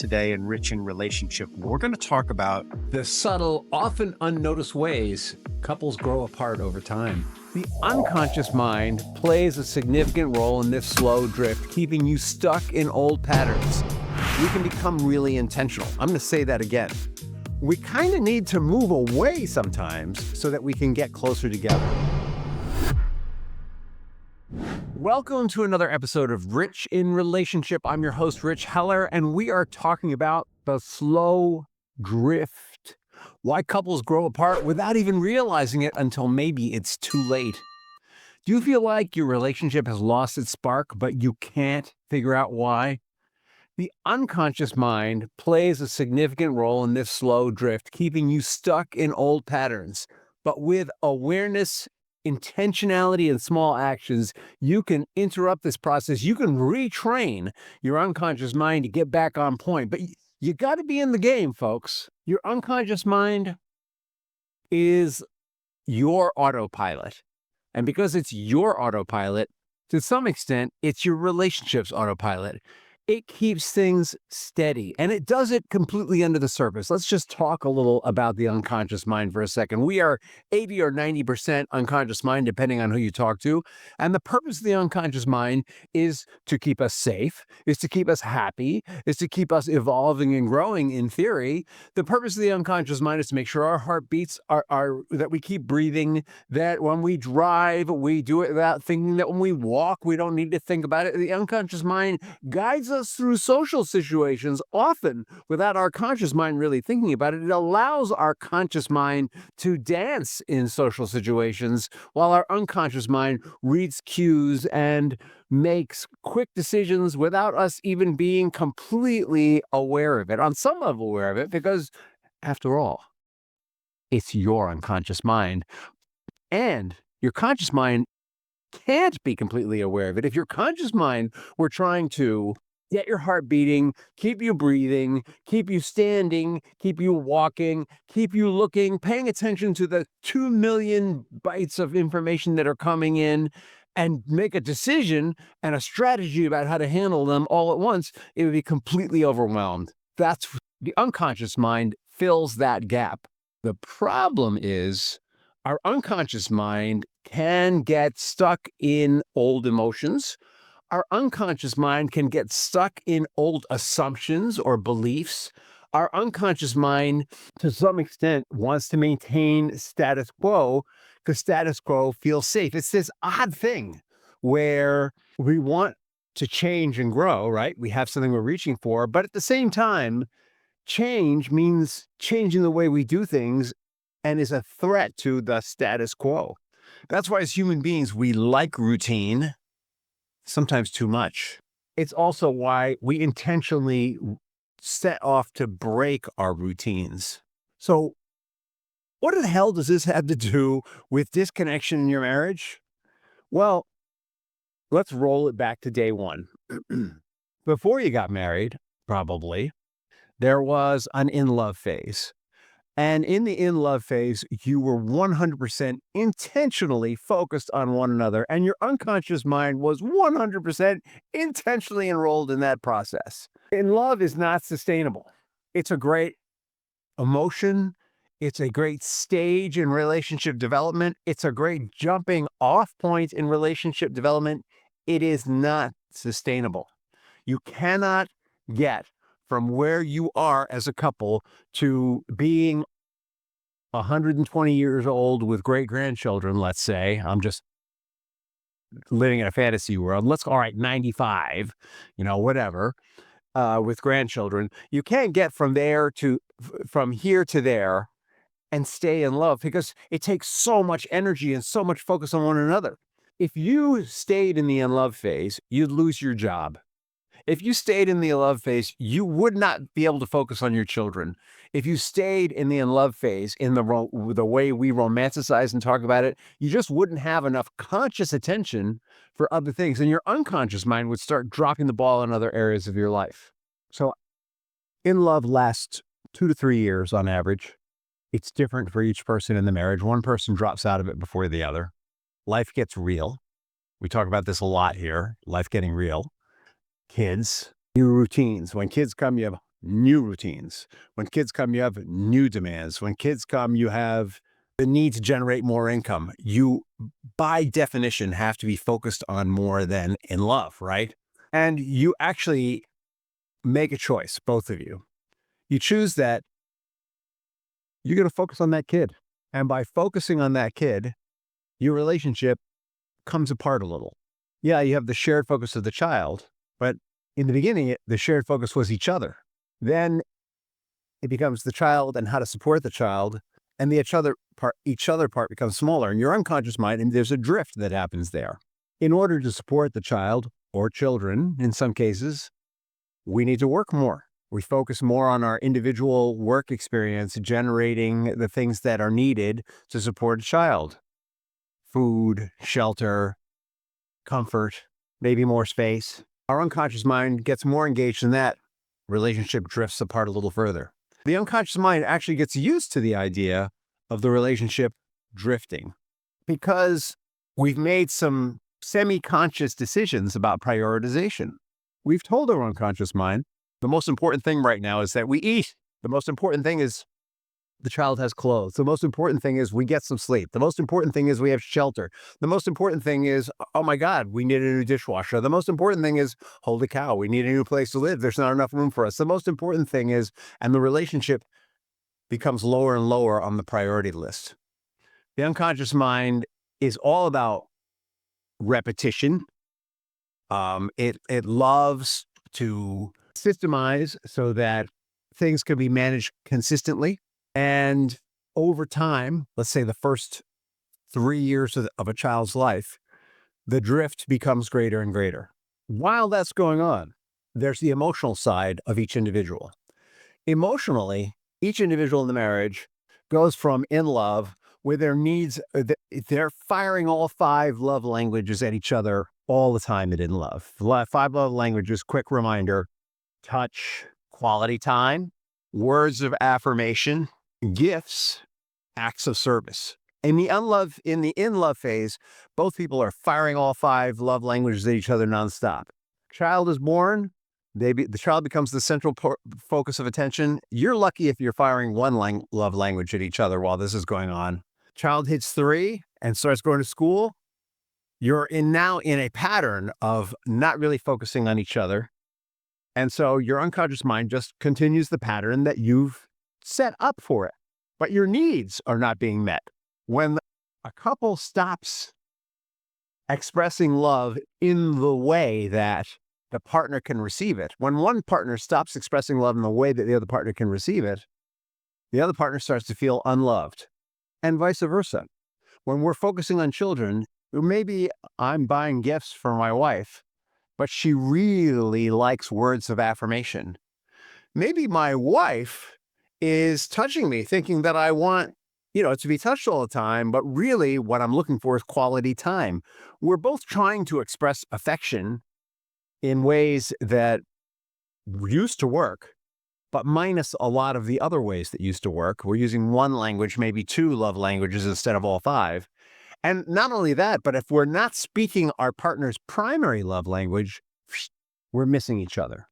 today in Rich in Relationship. We're going to talk about the subtle, often unnoticed ways couples grow apart over time. The unconscious mind plays a significant role in this slow drift, keeping you stuck in old patterns. We can become really intentional. I'm going to say that again. We kind of need to move away sometimes so that we can get closer together. Welcome to another episode of Rich in Relationship. I'm your host, Rich Heller, and we are talking about the slow drift. Why couples grow apart without even realizing it until maybe it's too late. Do you feel like your relationship has lost its spark, but you can't figure out why? The unconscious mind plays a significant role in this slow drift, keeping you stuck in old patterns. But with awareness, intentionality, and small actions, you can interrupt this process. You can retrain your unconscious mind to get back on point. But you got to be in the game, folks. Your unconscious mind is your autopilot. And because it's your autopilot, to some extent, it's your relationship's autopilot. It keeps things steady, and it does it completely under the surface. Let's just talk a little about the unconscious mind for a second. We are 80 or 90% unconscious mind, depending on who you talk to. And the purpose of the unconscious mind is to keep us safe, is to keep us happy, is to keep us evolving and growing in theory. The purpose of the unconscious mind is to make sure our heartbeats are that we keep breathing, that when we drive, we do it without thinking, that when we walk, we don't need to think about it. The unconscious mind guides us through social situations, often without our conscious mind really thinking about it. It allows our conscious mind to dance in social situations while our unconscious mind reads cues and makes quick decisions without us even being completely aware of it, on some level aware of it, because after all, it's your unconscious mind. And your conscious mind can't be completely aware of it. If your conscious mind were trying to get your heart beating, keep you breathing, keep you standing, keep you walking, keep you looking, paying attention to the 2 million bytes of information that are coming in, and make a decision and a strategy about how to handle them all at once, it would be completely overwhelmed. That's the unconscious mind fills that gap. The problem is our unconscious mind can get stuck in old emotions. Our unconscious mind can get stuck in old assumptions or beliefs. Our unconscious mind, to some extent, wants to maintain status quo because status quo feels safe. It's this odd thing where we want to change and grow, right? We have something we're reaching for, but at the same time, change means changing the way we do things and is a threat to the status quo. That's why as human beings, we like routine, sometimes too much. It's also why we intentionally set off to break our routines. So what the hell does this have to do with disconnection in your marriage? Well, let's roll it back to day one. Before you got married, probably, there was an in-love phase. And in the in-love phase, you were 100% intentionally focused on one another, and your unconscious mind was 100% intentionally enrolled in that process. In love is not sustainable. It's a great emotion. It's a great stage in relationship development. It's a great jumping off point in relationship development. It is not sustainable. You cannot get from where you are as a couple to being 120 years old with great-grandchildren, let's say. I'm just living in a fantasy world. All right, 95, whatever, with grandchildren. You can't get from here to there and stay in love because it takes so much energy and so much focus on one another. If you stayed in the in-love phase, you'd lose your job. If you stayed in the in-love phase, you would not be able to focus on your children. If you stayed in the in-love phase, in the way we romanticize and talk about it, you just wouldn't have enough conscious attention for other things. And your unconscious mind would start dropping the ball in other areas of your life. So in love lasts 2 to 3 years on average. It's different for each person in the marriage. One person drops out of it before the other. Life gets real. We talk about this a lot here, life getting real. Kids, new routines. When kids come, you have new routines. When kids come, you have new demands. When kids come, you have the need to generate more income. You, by definition, have to be focused on more than in love, right? And you actually make a choice, both of you. You choose that you're going to focus on that kid. And by focusing on that kid, your relationship comes apart a little. Yeah, you have the shared focus of the child, but in the beginning, the shared focus was each other. Then it becomes the child and how to support the child, and the each other part becomes smaller. In your unconscious mind, and there's a drift that happens there. In order to support the child or children, in some cases, we need to work more. We focus more on our individual work experience, generating the things that are needed to support a child. Food, shelter, comfort, maybe more space. Our unconscious mind gets more engaged in that. Relationship drifts apart a little further. The unconscious mind actually gets used to the idea of the relationship drifting because we've made some semi-conscious decisions about prioritization. We've told our unconscious mind, the most important thing right now is that we eat. The most important thing is the child has clothes. The most important thing is we get some sleep. The most important thing is we have shelter. The most important thing is, oh my God, we need a new dishwasher. The most important thing is, holy cow, we need a new place to live. There's not enough room for us. The most important thing is, and the relationship becomes lower and lower on the priority list. The unconscious mind is all about repetition. It loves to systemize so that things can be managed consistently. And over time, let's say the first 3 years of a child's life, the drift becomes greater and greater. While that's going on, there's the emotional side of each individual. Emotionally, each individual in the marriage goes from in love, where their needs, they're firing all 5 love languages at each other all the time at in love. 5 love languages, quick reminder: touch, quality time, words of affirmation, gifts, acts of service. In the in love phase, both people are firing all 5 love languages at each other nonstop. Child is born, the child becomes the central focus of attention. You're lucky if you're firing one love language at each other while this is going on. Child hits 3 and starts going to school. You're now in a pattern of not really focusing on each other. And so your unconscious mind just continues the pattern that you've set up for it, but your needs are not being met. When a couple stops expressing love in the way that the partner can receive it, when one partner stops expressing love in the way that the other partner can receive it, the other partner starts to feel unloved, and vice versa. When we're focusing on children, maybe I'm buying gifts for my wife, but she really likes words of affirmation. Maybe my wife is touching me, thinking that I want, to be touched all the time, but really what I'm looking for is quality time. We're both trying to express affection in ways that used to work, but minus a lot of the other ways that used to work. We're using one language, maybe 2 love languages instead of all 5. And not only that, but if we're not speaking our partner's primary love language, we're missing each other.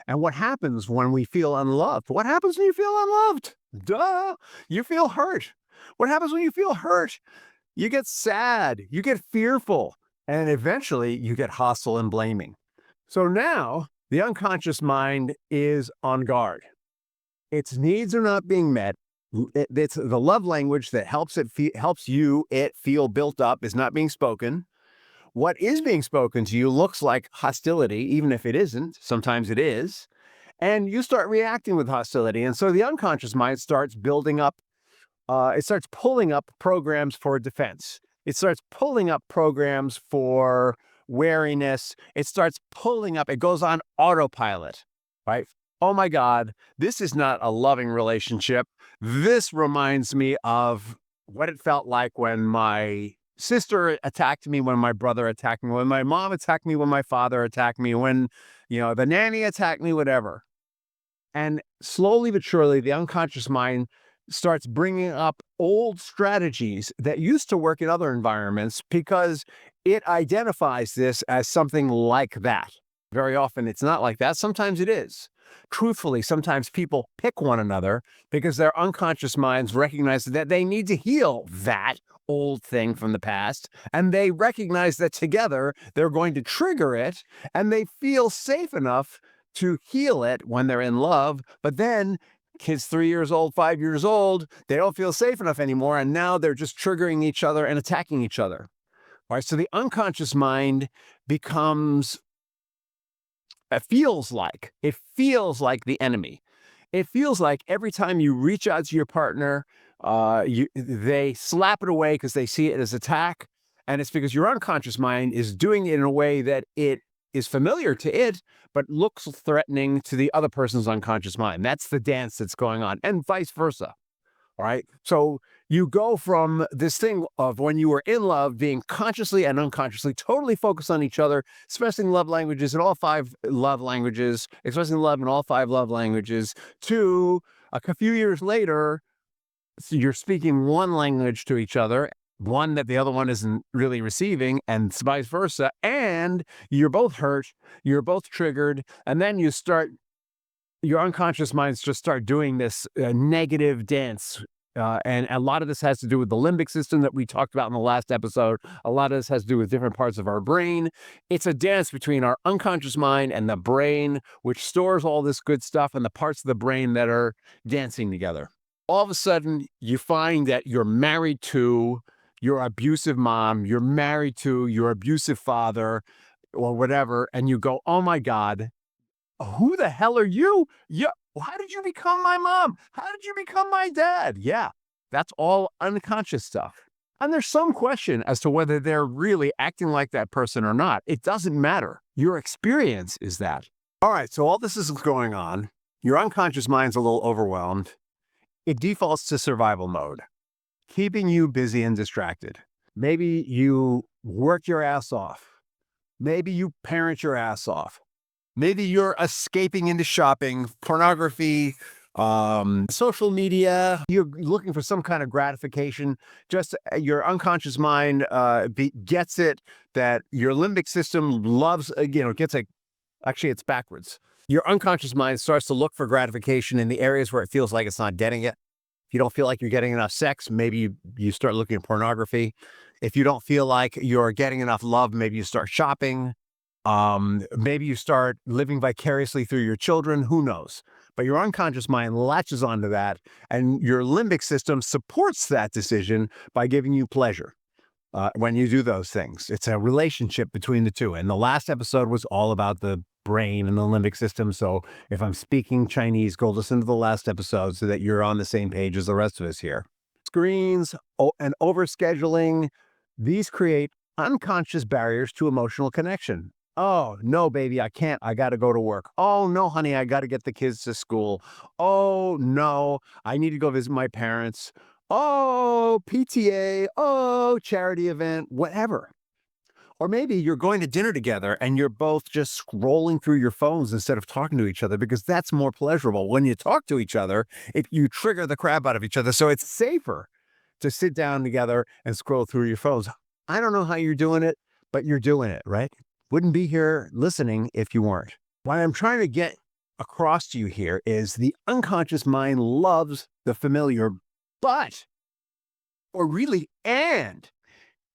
And what happens when we feel unloved? What happens when you feel unloved? Duh, you feel hurt. What happens when you feel hurt? You get sad, you get fearful, and eventually you get hostile and blaming. So now the unconscious mind is on guard. Its needs are not being met. It's the love language that helps it feel built up is not being spoken. What is being spoken to you looks like hostility, even if it isn't. Sometimes it is. And you start reacting with hostility. And so the unconscious mind starts building up, it starts pulling up programs for defense. It starts pulling up programs for wariness. It starts pulling up, it goes on autopilot, right? Oh my God, this is not a loving relationship. This reminds me of what it felt like when my sister attacked me, when my brother attacked me, when my mom attacked me, when my father attacked me, when, the nanny attacked me, whatever. And slowly but surely, the unconscious mind starts bringing up old strategies that used to work in other environments because it identifies this as something like that. Very often it's not like that. Sometimes it is. Truthfully, sometimes people pick one another because their unconscious minds recognize that they need to heal that old thing from the past. And they recognize that together they're going to trigger it, and they feel safe enough to heal it when they're in love. But then kids 3 years old, 5 years old, they don't feel safe enough anymore. And now they're just triggering each other and attacking each other. All right. So the unconscious mind becomes, it feels like the enemy. It feels like every time you reach out to your partner, they slap it away because they see it as attack. And it's because your unconscious mind is doing it in a way that it is familiar to it, but looks threatening to the other person's unconscious mind. That's the dance that's going on, and vice versa. All right. So you go from this thing of when you were in love, being consciously and unconsciously totally focused on each other, expressing love languages in all 5 love languages, expressing love in all 5 love languages, to a few years later, so you're speaking one language to each other, one that the other one isn't really receiving, and vice versa. And you're both hurt, you're both triggered, and then your unconscious minds just start doing this negative dance. And a lot of this has to do with the limbic system that we talked about in the last episode. A lot of this has to do with different parts of our brain. It's a dance between our unconscious mind and the brain, which stores all this good stuff, and the parts of the brain that are dancing together. All of a sudden, you find that you're married to your abusive mom, you're married to your abusive father, or whatever, and you go, oh my God, who the hell are you? Yeah. How did you become my mom? How did you become my dad? Yeah, that's all unconscious stuff. And there's some question as to whether they're really acting like that person or not. It doesn't matter. Your experience is that. All right, so all this is going on. Your unconscious mind's a little overwhelmed. It defaults to survival mode, keeping you busy and distracted. Maybe you work your ass off. Maybe you parent your ass off. Maybe you're escaping into shopping, pornography, social media. You're looking for some kind of gratification. Just your unconscious mind gets it that your limbic system loves, actually it's backwards. Your unconscious mind starts to look for gratification in the areas where it feels like it's not getting it. If you don't feel like you're getting enough sex, maybe you start looking at pornography. If you don't feel like you're getting enough love, maybe you start shopping. Maybe you start living vicariously through your children, who knows? But your unconscious mind latches onto that, and your limbic system supports that decision by giving you pleasure when you do those things. It's a relationship between the two. And the last episode was all about the brain and the limbic system. So if I'm speaking Chinese, go listen to the last episode so that you're on the same page as the rest of us here. Screens and overscheduling, these create unconscious barriers to emotional connection. Oh, no, baby, I can't. I got to go to work. Oh, no, honey, I got to get the kids to school. Oh, no, I need to go visit my parents. Oh, PTA. Oh, charity event, whatever. Or maybe you're going to dinner together and you're both just scrolling through your phones instead of talking to each other, because that's more pleasurable. When you talk to each other, you trigger the crap out of each other. So it's safer to sit down together and scroll through your phones. I don't know how you're doing it, but you're doing it, right? Wouldn't be here listening if you weren't. What I'm trying to get across to you here is the unconscious mind loves the familiar, and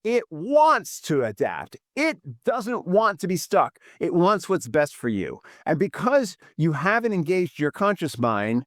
it wants to adapt. It doesn't want to be stuck. It wants what's best for you. And because you haven't engaged your conscious mind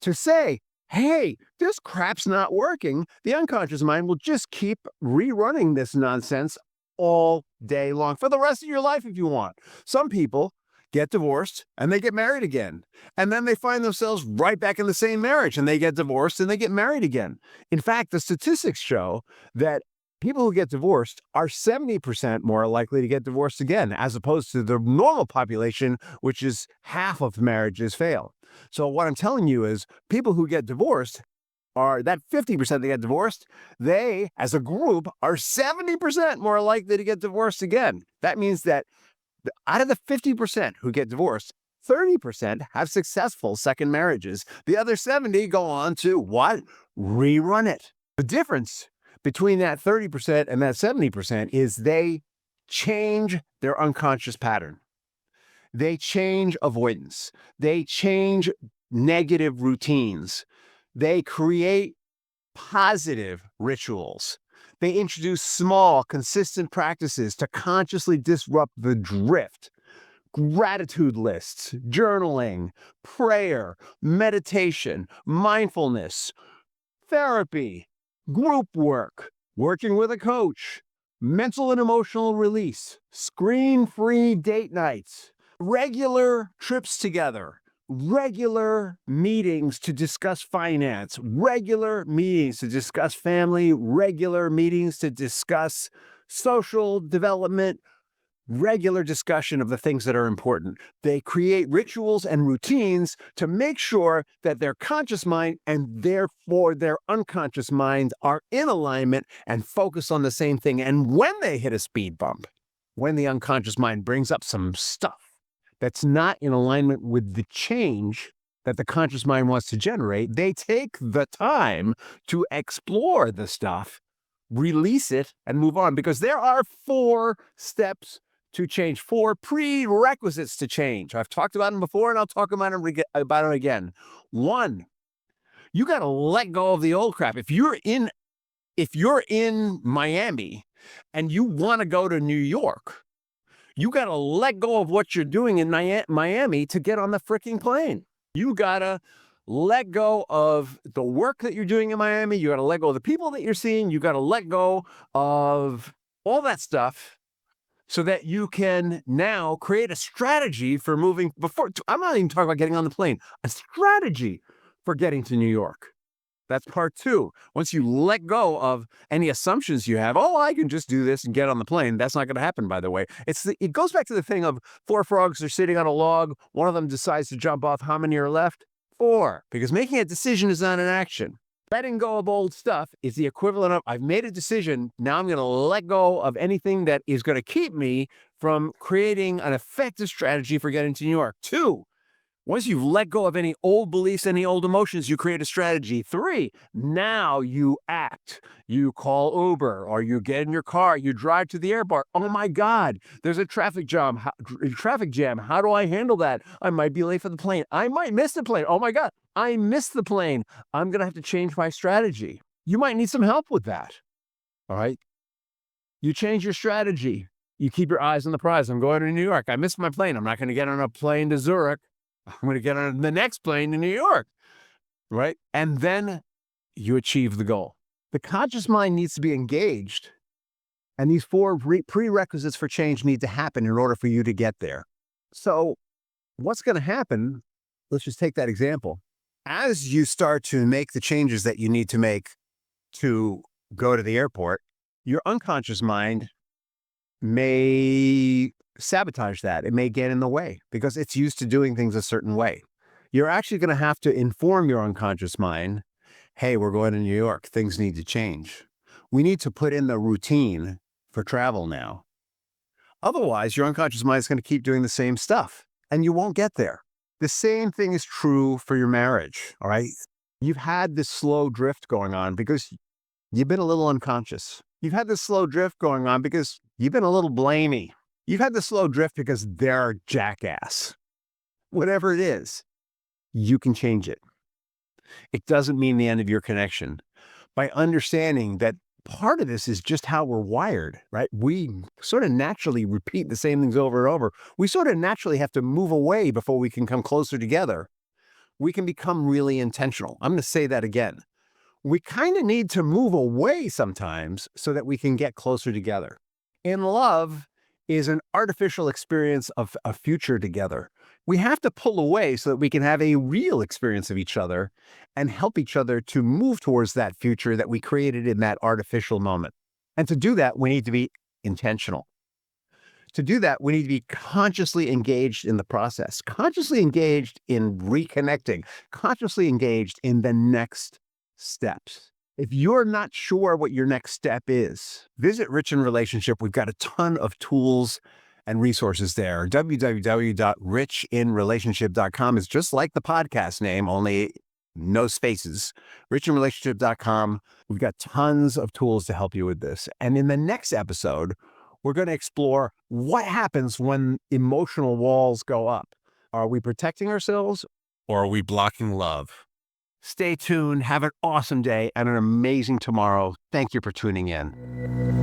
to say, hey, this crap's not working, the unconscious mind will just keep rerunning this nonsense all day long for the rest of your life if you want. Some people get divorced and they get married again. And then they find themselves right back in the same marriage, and they get divorced and they get married again. In fact, the statistics show that people who get divorced are 70% more likely to get divorced again, as opposed to the normal population, which is half of marriages fail. So what I'm telling you is people who get divorced are that 50% that get divorced, they, as a group, are 70% more likely to get divorced again. That means that out of the 50% who get divorced, 30% have successful second marriages. The other 70 go on to what? Rerun it. The difference between that 30% and that 70% is they change their unconscious pattern. They change avoidance. They change negative routines. They create positive rituals. They introduce small, consistent practices to consciously disrupt the drift. Gratitude lists, journaling, prayer, meditation, mindfulness, therapy, group work, working with a coach, mental and emotional release, screen-free date nights, regular trips together, regular meetings to discuss finance, regular meetings to discuss family, regular meetings to discuss social development, regular discussion of the things that are important. They create rituals and routines to make sure that their conscious mind and therefore their unconscious mind are in alignment and focus on the same thing. And when they hit a speed bump, when the unconscious mind brings up some stuff that's not in alignment with the change that the conscious mind wants to generate, they take the time to explore the stuff, release it, and move on. Because there are 4 steps to change, 4 prerequisites to change. I've talked about them before, and I'll talk about them again. 1, you got to let go of the old crap. If you're in Miami and you want to go to New York, you got to let go of what you're doing in Miami to get on the freaking plane. You got to let go of the work that you're doing in Miami. You got to let go of the people that you're seeing. You got to let go of all that stuff so that you can now create a strategy for moving before. I'm not even talking about getting on the plane, a strategy for getting to New York. That's part 2. Once you let go of any assumptions you have, I can just do this and get on the plane. That's not going to happen, by the way. It goes back to the thing of 4 frogs are sitting on a log. One of them decides to jump off. How many are left? 4. Because making a decision is not an action. Letting go of old stuff is the equivalent of, I've made a decision. Now I'm going to let go of anything that is going to keep me from creating an effective strategy for getting to New York. 2. Once you've let go of any old beliefs, any old emotions, you create a strategy. 3, now you act. You call Uber or you get in your car, you drive to the airport. Oh my God, there's a traffic jam. How do I handle that? I might be late for the plane. I might miss the plane. Oh my God, I missed the plane. I'm going to have to change my strategy. You might need some help with that. All right. You change your strategy. You keep your eyes on the prize. I'm going to New York. I missed my plane. I'm not going to get on a plane to Zurich. I'm going to get on the next plane to New York, right? And then you achieve the goal. The conscious mind needs to be engaged, and these 4 prerequisites for change need to happen in order for you to get there. So what's going to happen, let's just take that example. As you start to make the changes that you need to make to go to the airport, your unconscious mind may sabotage that. It may get in the way because it's used to doing things a certain way. You're actually going to have to inform your unconscious mind, hey, we're going to New York. Things need to change. We need to put in the routine for travel now. Otherwise, your unconscious mind is going to keep doing the same stuff and you won't get there. The same thing is true for your marriage, all right? You've had this slow drift going on because you've been a little unconscious. You've had this slow drift going on because you've been a little blamey. You've had the slow drift because they're a jackass. Whatever it is, you can change it. It doesn't mean the end of your connection. By understanding that part of this is just how we're wired, right? We sort of naturally repeat the same things over and over. We sort of naturally have to move away before we can come closer together. We can become really intentional. I'm going to say that again. We kind of need to move away sometimes so that we can get closer together. In love is an artificial experience of a future together. We have to pull away so that we can have a real experience of each other and help each other to move towards that future that we created in that artificial moment. And to do that, we need to be intentional. To do that, we need to be consciously engaged in the process, consciously engaged in reconnecting, consciously engaged in the next steps. If you're not sure what your next step is, visit Rich in Relationship. We've got a ton of tools and resources there. www.richinrelationship.com is just like the podcast name, only no spaces. richinrelationship.com. We've got tons of tools to help you with this. And in the next episode, we're going to explore what happens when emotional walls go up. Are we protecting ourselves or are we blocking love? Stay tuned. Have an awesome day and an amazing tomorrow. Thank you for tuning in.